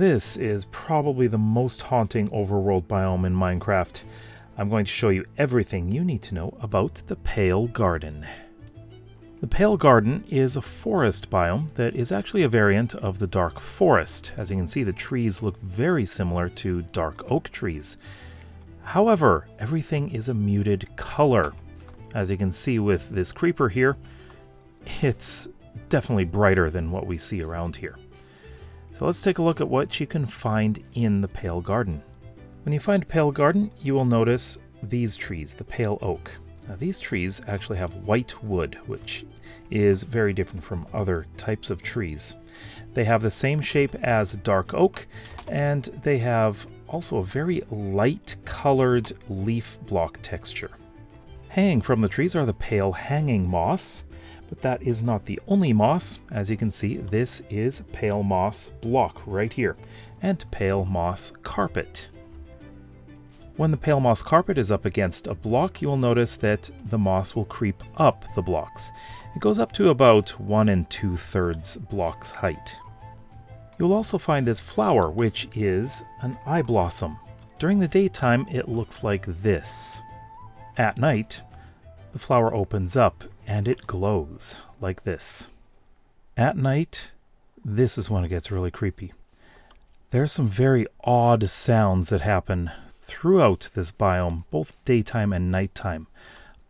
This is probably the most haunting overworld biome in Minecraft. I'm going to show you everything you need to know about the Pale Garden. The Pale Garden is a forest biome that is actually a variant of the dark forest. As you can see, the trees look very similar to dark oak trees. However, everything is a muted color. As you can see with this creeper here, it's definitely brighter than what we see around here. So let's take a look at what you can find in the Pale Garden. When you find Pale Garden, you will notice these trees, the pale oak. Now, these trees actually have white wood, which is very different from other types of trees. They have the same shape as dark oak, and they have also a very light colored leaf block texture. Hanging from the trees are the pale hanging moss, but that is not the only moss. As you can see, this is pale moss block right here, and pale moss carpet. When the pale moss carpet is up against a block, you will notice that the moss will creep up the blocks. It goes up to about 1 2/3 blocks height. You'll also find this flower, which is an eye blossom. During the daytime, it looks like this. At night, the flower opens up and it glows like this. At night, this is when it gets really creepy. There are some very odd sounds that happen throughout this biome, both daytime and nighttime.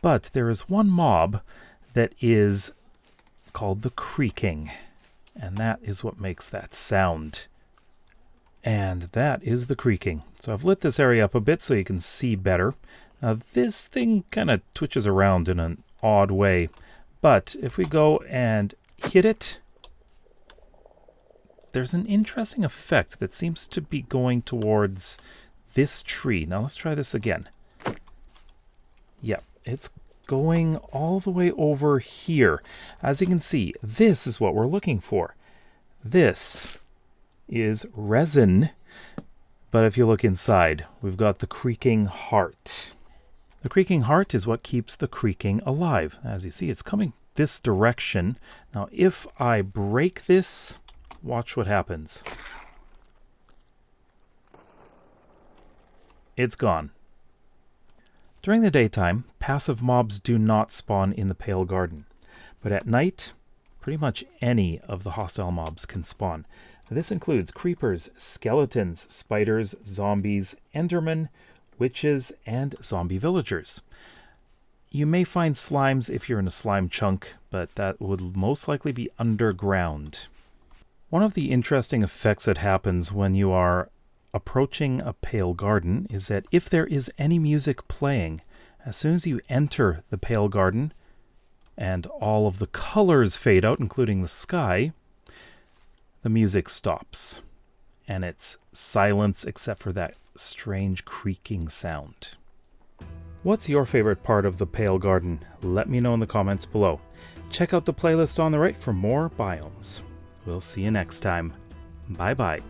But there is one mob that is called the creaking, and that is what makes that sound. And that is the creaking. So I've lit this area up a bit so you can see better. Now this thing kind of twitches around in an odd way, but if we go and hit it, there's an interesting effect that seems to be going towards this tree. Now let's try this again. Yep, it's going all the way over here. As you can see, this is what we're looking for. This is resin, but if you look inside, we've got the creaking heart. The creaking heart is what keeps the creaking alive. As you see, it's coming this direction. Now, if I break this, watch what happens. It's gone. During the daytime, passive mobs do not spawn in the Pale Garden. But at night, pretty much any of the hostile mobs can spawn. This includes creepers, skeletons, spiders, zombies, endermen, witches, and zombie villagers. You may find slimes if you're in a slime chunk, but that would most likely be underground. One of the interesting effects that happens when you are approaching a Pale Garden is that if there is any music playing, as soon as you enter the Pale Garden and all of the colors fade out, including the sky, the music stops. And it's silence except for that strange creaking sound. What's your favorite part of the Pale Garden? Let me know in the comments below. Check out the playlist on the right for more biomes. We'll see you next time. Bye bye.